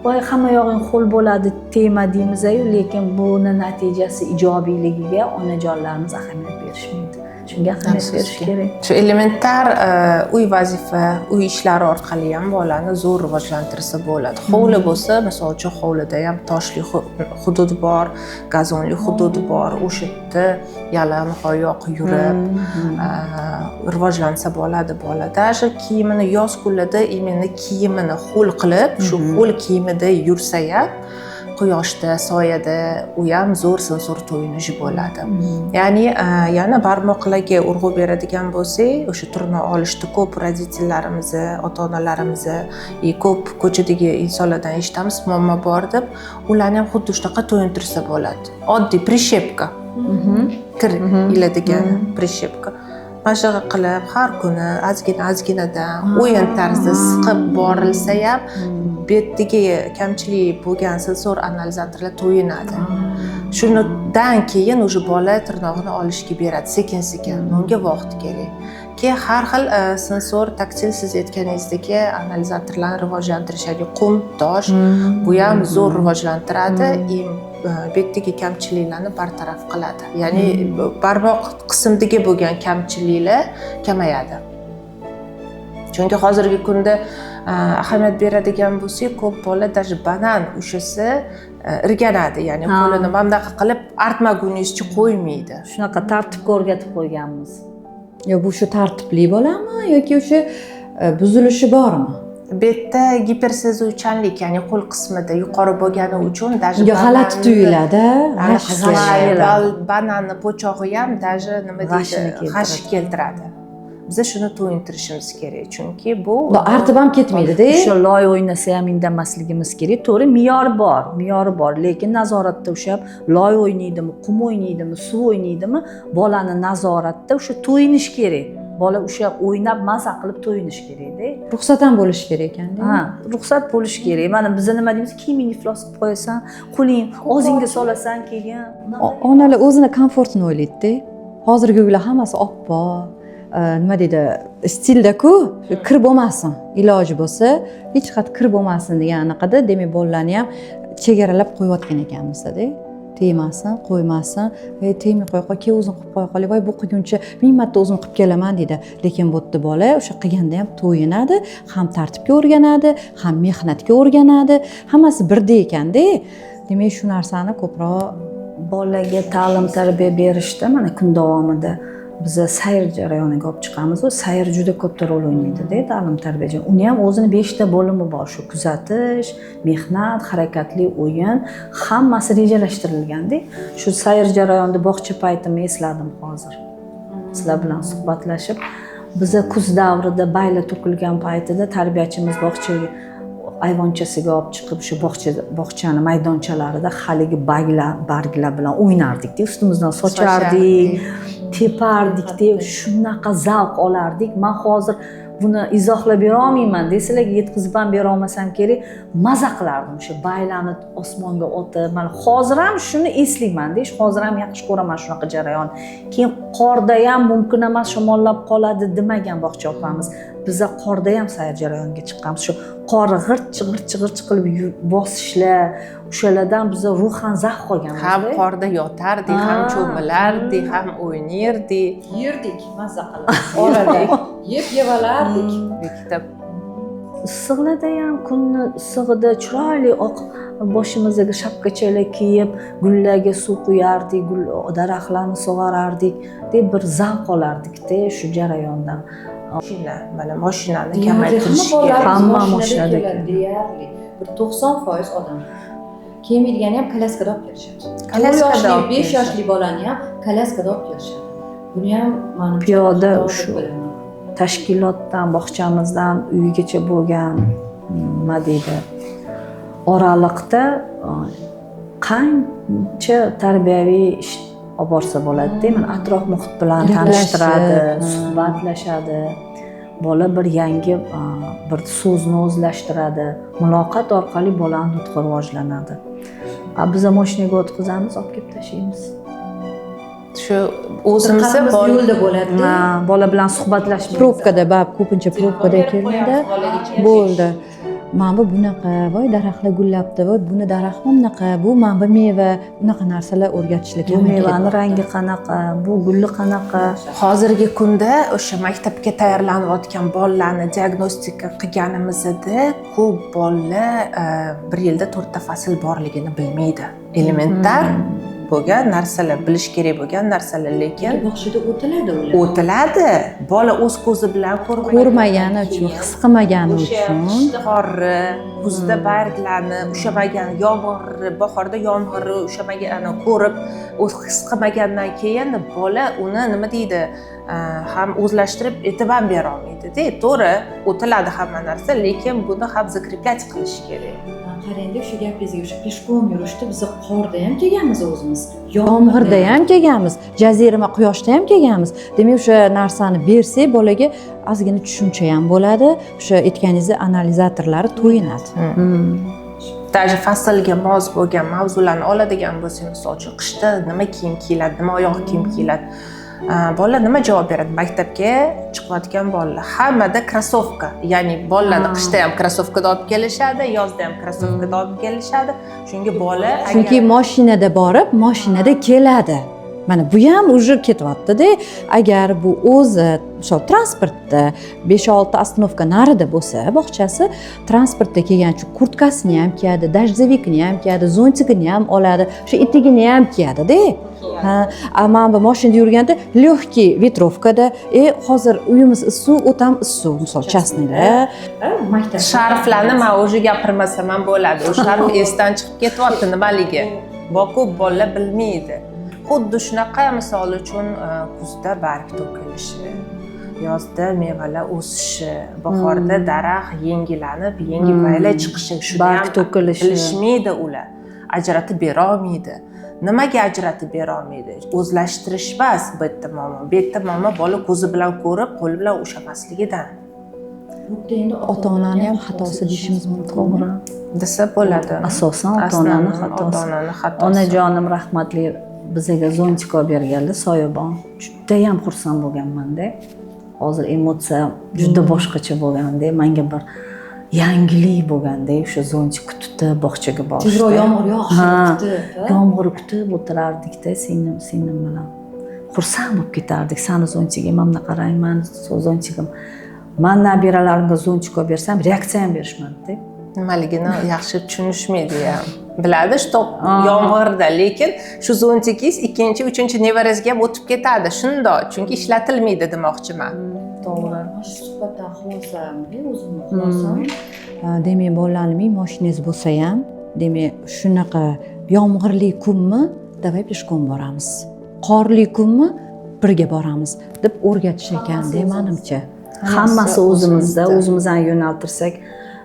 [SPEAKER 2] voy hamma yog'ing ho'l bo'ladi tema deymiz-ku, lekin buni natijasi ijobiyligiga onajonlarimiz ahamiyat berishmaydi. Shunga ahamiyat berish kerak.
[SPEAKER 1] Shu elementar uy vazifa, uy ishlari orqali ham bolani zo'r rivojlantirsa bo'ladi. Hovli bo'lsa, masalan uchun hovlida ham toshli hudud bor, gazonli hudud bor. O'sha yerda yalangoyoq yurib rivojlansa bo'ladi bola. Даже kiyimini yoz kunlarda imенно kiyimini ho'l qilib, shu ho'l kiyimida yursa ham quyoshda, soyada u ham zo'r sensor to'yinishi bo'ladi. Ya'ni yana barmoqlarga urg'u beradigan bo'lsak, o'sha turna olishda ko'p roditellarimiz, ota-onalarimiz, ko'p ko'chadagi insonlardan eshitamiz, muammo bor deb, ularni ham xuddi shunaqa to'yintirsa bo'ladi. Oddiy prishepka. Kir iladigan prishepka. Mashg'a qilib har kuni ozginadan o'yin tarzida siqib borilsa ham betdagi kamchilik bo'lgan sensor analizatorlar to'yinadi. Shundan keyin o'sha bola tirnog'ini olishga beradi sekin-sekin. Unga vaqt kerak. Keyin har xil sensor taktil siz aytganingizdagi analizatorlarni rivojlantirishadi. Qum, tosh, bu ham zo'r rivojlantiradi. Betdagi kamchiliklarni bartaraf qiladi. Ya'ni barmoq qismidagi bo'lgan kamchiliklar kamayadi. Chunki hozirgi kunda ahamiyat beradigan bo'lsak, ko'p bola даже banan ushasi irganadi, ya'ni qo'lini bundaqa qilib artmagunizcha qo'ymaydi.
[SPEAKER 2] Shunaqa tartibga o'rgatib qo'yganmiz.
[SPEAKER 3] Yo, bu shu tartibli bo'lami yoki o'sha buzilishi bormi?
[SPEAKER 1] Betda gipersezuvchanlik, ya'ni qo'l qismida yuqori bo'lgani uchun даже
[SPEAKER 3] g'alati tuyuladi,
[SPEAKER 1] bananni po'chog'i ham даже nima deydi, g'ash keltiradi. Biz shuni to'yintirishimiz kerak, chunki bu
[SPEAKER 3] artib ham ketmaydi-da.
[SPEAKER 2] O'sha loy o'ynasa ham indamasligimiz kerak. To'g'ri, me'yori bor, lekin nazoratda o'sha loy o'ynaydimi, qum o'ynaydimi, suv o'ynaydimi, bolani nazoratda o'sha to'yinish kerak. Bola o'sha o'ynab maza qilib to'yinish kerak-da.
[SPEAKER 3] Ruxsat ham bo'lishi kerak ekanda.
[SPEAKER 2] Ruxsat bo'lishi kerak. Mana biz nima deymiz? Kiyimingni iflos qilib qo'yasan, qo'ling og'zingga solasan keyin.
[SPEAKER 3] Onalar o'zini komfortini o'ylaydi-da. Hozirgi uylar hammasi oppoq, nima deydi, stilda-ku, kir bo'lmasin, iloji bo'lsa, hech qat kir bo'lmasin degan anaqada, demak bolalarni ham chegaralab qo'yayotgan ekanmiz-da. Tegmasin, qo'ymasin, tegmay qo'ya qol, keyin o'zim qilib qo'ya qol, voy bu qilguncha 1000 marta o'zim qilib kelaman deydi. Lekin bu yerda bola o'sha qilganda ham to'yinadi, ham tartibga o'rganadi, ham mehnatga o'rganadi, hammasi birdek ekanda. Demak, shu narsani ko'proq
[SPEAKER 2] bolaga ta'lim tarbiya berishda mana kun davomida biz sayr jarayoniga olib chiqamiz. Va sayr juda katta rol o'ynaydi-da ta'lim tarbiyada. Uni ham o'zini 5 ta bo'limi bor. Shu kuzatish, mehnat, harakatli o'yin, hammasi rejalashtirilganda. Shu sayr jarayonida bog'cha paytimni esladim hozir. Sizlar bilan suhbatlashib, biz kuz davrida bayla to'kilgan paytida tarbiyachimiz bog'chaga ayvonchasiga olib chiqib, shu bog'chani maydonchalarida haligi barglar bilan o'ynardik-da, ustimizdan sochardik, tepardik-da, shunaqa zavq olardik. Men hozir buni izohlab bera olmayman desalarga yetkazib ham bera olmasam kerak, maza qilardim o'sha baylanib osmonga otib. Mana hozir ham shuni eslayman-da, hozir ham yaxshi ko'raman shunaqa jarayon. Keyin qorda ham mumkin emas shamollab qoladi demagan bog'cha opamiz. Biza qorda ham sayr jarayoniga chiqqanmiz. Shu qorni g'irch qilib bosishlar, o'shalardan biza ruhan zavq olganmiz.
[SPEAKER 1] Ham qorda yotardik, ham cho'milardik, ham o'ynardik.
[SPEAKER 3] Yurdik, mazza qilib, oradik, yeb olardik.
[SPEAKER 1] Maktab
[SPEAKER 2] Issiqlarda ham kunni issig'ida chiroyli oq boshimizga shapkachalar kiyib, gullarga suv quyardik, daraxtlarni sug'orardik deb bir zavq olardik-da shu jarayondan.
[SPEAKER 1] mana mashinani kamaytirish kerak.
[SPEAKER 2] Hamma mashinada
[SPEAKER 3] deyarli bir 90% odam kelmaydigani ham kolyaskada olib kelishadi.
[SPEAKER 1] Kolyaskada olib
[SPEAKER 3] 5 yoshli bolani ham kolyaskada olib kelishadi. Buni ham mana
[SPEAKER 2] piyoda shu tashkilotdan, bog'chamizdan uyigacha bo'lgan nima deydi, oraliqda qancha tarbiyaviy ish olib borsa bo'ladi-da. Mana atrof muhit bilan tanishtiradi, suhbatlashadi. Bola bir yangi bir so'zni o'zlashtiradi. Muloqot orqali bolaning nutqi rivojlanadi. Biz mashinaga o'tkazamiz, olib kelib tashlaymiz.
[SPEAKER 1] Shu o'zimizni
[SPEAKER 3] yo'lda bo'ladi.
[SPEAKER 2] Bola bilan suhbatlashib
[SPEAKER 4] probkada, ko'pincha probkada kelganda bo'ldi. Mana bu bunaqa, voy daraxtlar gullabdi, voy buni daraxt bunaqa, bu mana bu meva, bunaqa narsalar o'rgatishlar kerak.
[SPEAKER 2] Bu mevani rangi qanaqa, bu guli qanaqa.
[SPEAKER 1] Hozirgi kunda o'sha maktabga tayyorlanayotgan bolalarni diagnostika qilganimizda ko'p bolalar bir yilda 4 ta fasl borligini bilmaydi. Elementar bo'lgan narsalar, bilish kerak bo'lgan narsalar, lekin
[SPEAKER 3] bog'chada o'tiladi ular.
[SPEAKER 1] O'tiladi. Bola o'z ko'zi bilan
[SPEAKER 4] ko'rmagani uchun, his qilmagani uchun,
[SPEAKER 1] qorni, kuzda barglarni ushamagan, yomg'irni, bahorda yomg'irni ushamagani ko'rib, o'z his qilmagandan keyin bola uni nima deydi, ham o'zlashtirib e'tibor ham bera olmaydi-da. To'g'ri, o'tiladi hamma narsa, lekin buni ham zakreplять qilish kerak.
[SPEAKER 3] Qarangda o'sha gapingizga, o'sha peshkom yurishda biz qorda ham kelganmiz o'zimiz,
[SPEAKER 4] yomg'irda ham kelganmiz, jazirama quyoshda ham kelganmiz. Demak, o'sha narsani bersak, bolaga ozgina tushuncha ham bo'ladi. O'sha aytganingiz analizatorlari to'yinadi.
[SPEAKER 1] Даже faslga mos bo'lgan mavzularni oladigan bo'lsak, misol uchun qishda nima kiyim kiyiladi, nima oyoq kiyim kiyiladi. Bolalar nima javob beradi? Maktabga chiqayotgan bolalar hammada krossovka, ya'ni bolalarni qishda ham krossovkada olib kelishadi, yozda ham krossovkada olib kelishadi. Chunki bola
[SPEAKER 4] chunki mashinada borib, mashinada keladi. Mana bu ham уже ketyapti-da. Agar bu o'zi misol transportda 5-6 ostanovka narida bo'lsa, bog'chasi transportda kelgancha kurtkasini ham kiyadi, dajzavikni ham kiyadi, zontikini ham oladi, o'sha etigini ham kiyadi-da. Mana bu mashinada yurganda lегкий ветровкada, hozir uyimiz issiq, o'tam issiq, misol chasnilar,
[SPEAKER 3] maktab
[SPEAKER 1] sharflarni men o'zi gapirmasam ham bo'ladi. O sharf esdan chiqib ketyapti nimaligi. Ko'p bolalar bilmaydi. Xuddi shunaqa, misol uchun kuzda barg to'kilishi, yozda mevalar o'sishi, bahorda daraxt yangilanib, yangi baylar chiqishi, shuni ham bilishmaydi ular. Ajratib bera olmaydi. Nimaga ajratib bera olmaydi? O'zlashtirish emas, bu yerda muammo bola ko'zi bilan ko'rib, qo'li bilan ushlamasligidan.
[SPEAKER 4] ota-onani ham xatosi deyishimiz mumkin.
[SPEAKER 1] Desa bo'ladi.
[SPEAKER 2] Asosan ota-onani xatosi. Onajonim rahmatli bizga zontik olib berganlar, soyabon. Juda ham xursand bo'lganman-da. Hozir emotsiya juda boshqacha bo'lganda, menga bir yangilik bo'lganda, o'sha zontik tutib bog'chaga borishdi.
[SPEAKER 3] Tezroq yomg'ir yog'ishini
[SPEAKER 2] yomg'ir kutib o'tirardik-da singlim bilan. Xursand bo'lib ketardik. Sani zontigim mana qarang, men zontigim. Men nabiralarimga zontik olib bersam, reaksiya ham berishmadi-da.
[SPEAKER 1] Nimaligini yaxshi tushunishmaydi ham. Biladi, что yomg'irda, lekin shu zontikingiz 2-3 nevarangizga ham o'tib ketadi. Shundoq, chunki ishlatilmaydi demoqchiman.
[SPEAKER 2] To'g'ri.
[SPEAKER 3] Suhbatdan xulosamda o'zimni xulosam.
[SPEAKER 4] Demak, bolalarning mashinangiz bo'lsa ham, demak, shunaqa yomg'irli kunmi, davay peshkom boramiz. Qorli kunmi, birga boramiz deb o'rgatish ekan-da, menimcha.
[SPEAKER 2] Hammasi o'zimizda, o'zimizdan yo'naltirsak,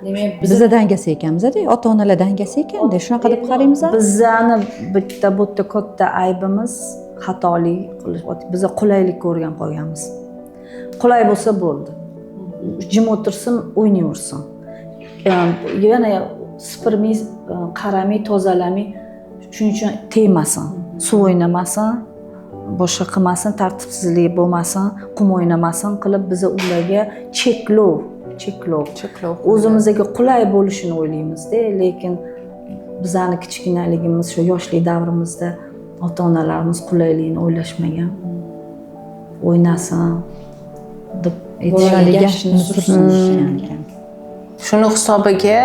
[SPEAKER 3] Demak,
[SPEAKER 4] biza dangasa ekanmiz-da, ota-onalar dangasa ekanda, shunaqa deb qaraymiz.
[SPEAKER 2] Bizani bitta bo'tta katta aybimiz xatolik qilish. Biz qulaylikka o'rganib qolganmiz. Qulay bo'lsa bo'ldi. jim o'tirsin, o'ynayversin. Yana supurmay, qaramay, tozalamay, shuning uchun tegmasin, suv o'ynamasin, boshqa qilmasin, tartibsizlik bo'lmasin, qum o'ynamasin qilib biz ularga cheklov o'zimizga qulay bo'lishini o'ylaymizda, lekin bizani kichkinaligimiz, shu yoshlik davrimizda ota-onalarimiz qulayligini o'ylashmagan. O'ynasin deb aytishadi, gashini sursin deyishgan ekan.
[SPEAKER 1] Shuni hisobiga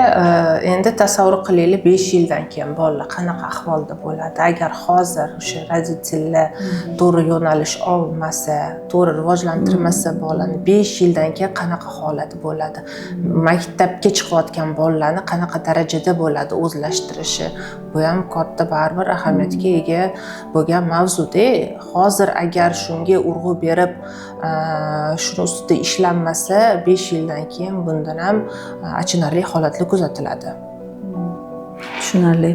[SPEAKER 1] endi tasavvur qilaylik, 5 yildan keyin bolalar qanaqa ahvolda bo'ladi. Agar hozir o'sha roditsillar to'g'ri yo'nalish olmasa, to'g'ri rivojlantirmasa bolani, 5 yildan keyin qanaqa holati bo'ladi. Maktabga chiqayotgan bolalarni qanaqa darajada bo'ladi o'zlashtirishi. Bu ham katta baribir ahamiyatga ega bo'lgan mavzuda. Hozir agar shunga urg'u berib, shuni ustida ishlanmasa, 5 yildan keyin bundan ham achinarli holatlar kuzatiladi.
[SPEAKER 2] Tushunarli.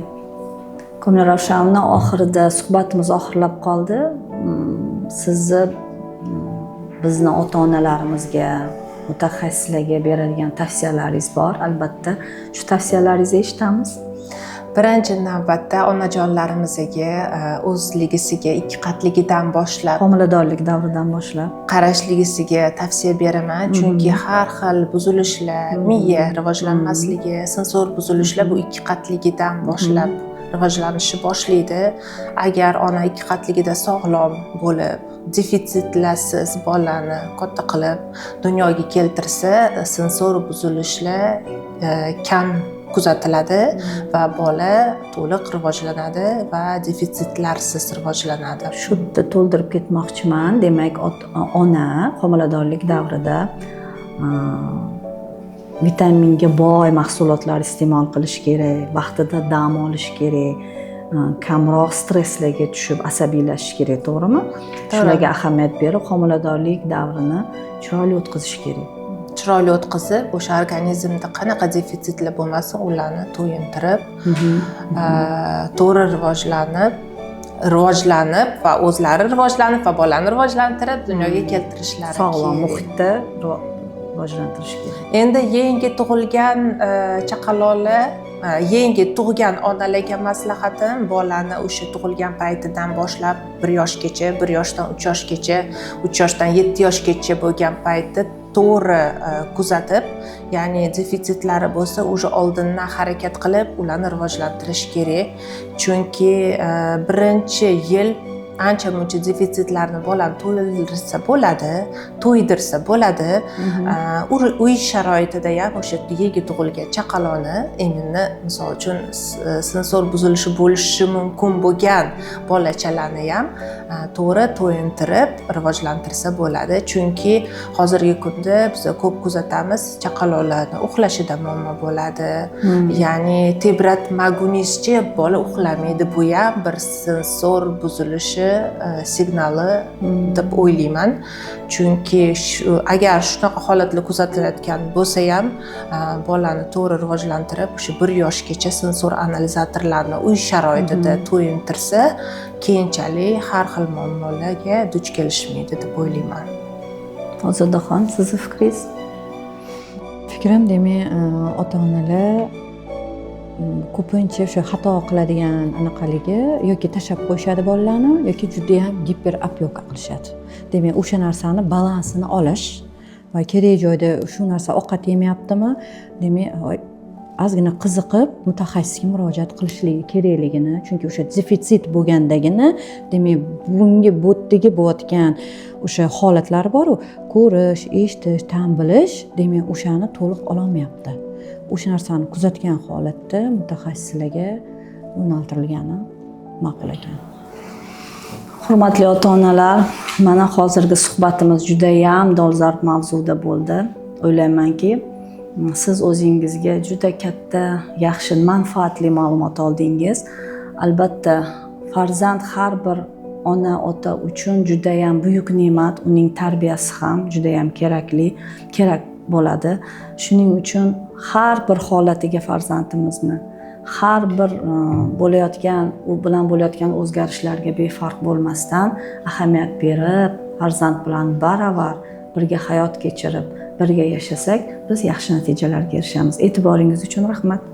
[SPEAKER 2] Komil Ravshanova, oxirida suhbatimiz oxirlab qoldi. Sizni bizni ota-onalarimizga, mutaxassislarga beradigan tavsiyalaringiz bor. Albatta, shu tavsiyalaringizni eshitamiz.
[SPEAKER 1] Birinchi navbatda onajonlarimizga o'zligisiga 2 qatligidan boshlab,
[SPEAKER 2] homiladorlik davridan boshlab
[SPEAKER 1] qarashligisiga tavsiya beraman, chunki har xil buzilishlar, miya rivojlanmasligi, sensor buzilishlar bu 2 qatligidan boshlab rivojlanishni boshlaydi. Agar ona 2 qatligida sog'lom bo'lib, defitsitlarsiz bolani katta qilib dunyoga keltirsa, sensor buzilishlar kam kuzatiladi va bola to'liq rivojlanadi va defitsitlarsiz rivojlanadi.
[SPEAKER 2] Shu yerda to'ldirib ketmoqchiman. Demak, ona homiladorlik davrida vitaminga boy mahsulotlar iste'mol qilish kerak, vaqtida dam olish kerak, kamroq stresslarga tushib asabiylashish kerak, to'g'rimi? Shularga ahamiyat berib, homiladorlik davrini chiroyli o'tkazish kerak.
[SPEAKER 1] Chiroyli o'tkazib, o'sha organizmda qanaqa defitsitlar bo'lmasin, ularni to'yintirib, to'g'ri rivojlanib va o'zlari rivojlanib va bolani rivojlantirib dunyoga keltirishlari
[SPEAKER 2] sog'lom muhitda rivojlantirish kerak.
[SPEAKER 1] Endi yangi tug'ilgan chaqaloqlar, yangi tug'gan onalarga maslahatim, bolani o'sha tug'ilgan paytidan boshlab 1 yoshgacha, 1 yoshdan 3 yoshgacha, 3 yoshdan 7 yoshgacha bo'lgan paytda to'g'ri kuzatib, ya'ni defitsitlari bo'lsa, o'sha oldindan harakat qilib, ularni rivojlantirish kerak. Chunki birinchi yil ancha muncha defitsitlarni bolani to'ldirsa bo'ladi. Uy sharoitida ham o'sha yangi tug'ilgan chaqaloqni endi misol uchun sensor buzilishi bo'lishi mumkin bo'lgan bolachalarni ham to'g'ri to'yintirib rivojlantirsa bo'ladi. Chunki hozirgi kunda biz ko'p kuzatamiz, chaqaloqlarni uxlashida muammo bo'ladi. Ya'ni tebratmagunizchi bola uxlamaydi. Bu ham bir sensor buzilishi signali deb o'ylayman. Chunki agar shunaqa holatlar kuzatilayotgan bo'lsa ham, bolani to'g'ri rivojlantirib, o'sha 1 yoshgacha sensor analizatorlarni uy sharoitida to'yintirsa, keyinchalik har xil muammolarga duch kelishmaydi deb o'ylayman.
[SPEAKER 2] Ozodaxon, sizni fikringiz?
[SPEAKER 4] Fikrim, demak, ota-onalar ko'pincha o'sha xato qiladigan anaqaligi yoki tashlab qo'yishadi bolalarni, yoki juda ham giperopeka qilishadi. Demak, o'sha narsani balansini olish va kerak joyda shu narsa ovqat yemayaptimi, demak, ozgina qiziqib mutaxassisga murojaat qilishligi kerakligini, chunki o'sha defitsit bo'lgandagina, demak, bunga bo'tdagi bo'layotgan o'sha holatlar bor-ku, ko'rish, eshitish, ta'm bilish, demak, o'shani to'liq ola olmayapti. O'sha narsani kuzatgan holatda mutaxassislarga yo'naltirilgani ma'qul ekan.
[SPEAKER 2] Hurmatli ota-onalar, mana hozirgi suhbatimiz juda ham dolzarb mavzuda bo'ldi. O'ylaymanki, siz o'zingizga juda katta, yaxshi, manfaatli ma'lumot oldingiz. Albatta, farzand har bir ona, ota uchun juda ham buyuk ne'mat, uning tarbiyasi ham juda ham kerak bo'ladi. Shuning uchun har bir holatiga farzandimizni, har bir u bilan bo'layotgan o'zgarishlarga befarq bo'lmasdan ahamiyat berib, farzand bilan baravar birga hayot kechirib, birga yashasak biz yaxshi natijalarga erishamiz. E'tiboringiz uchun rahmat.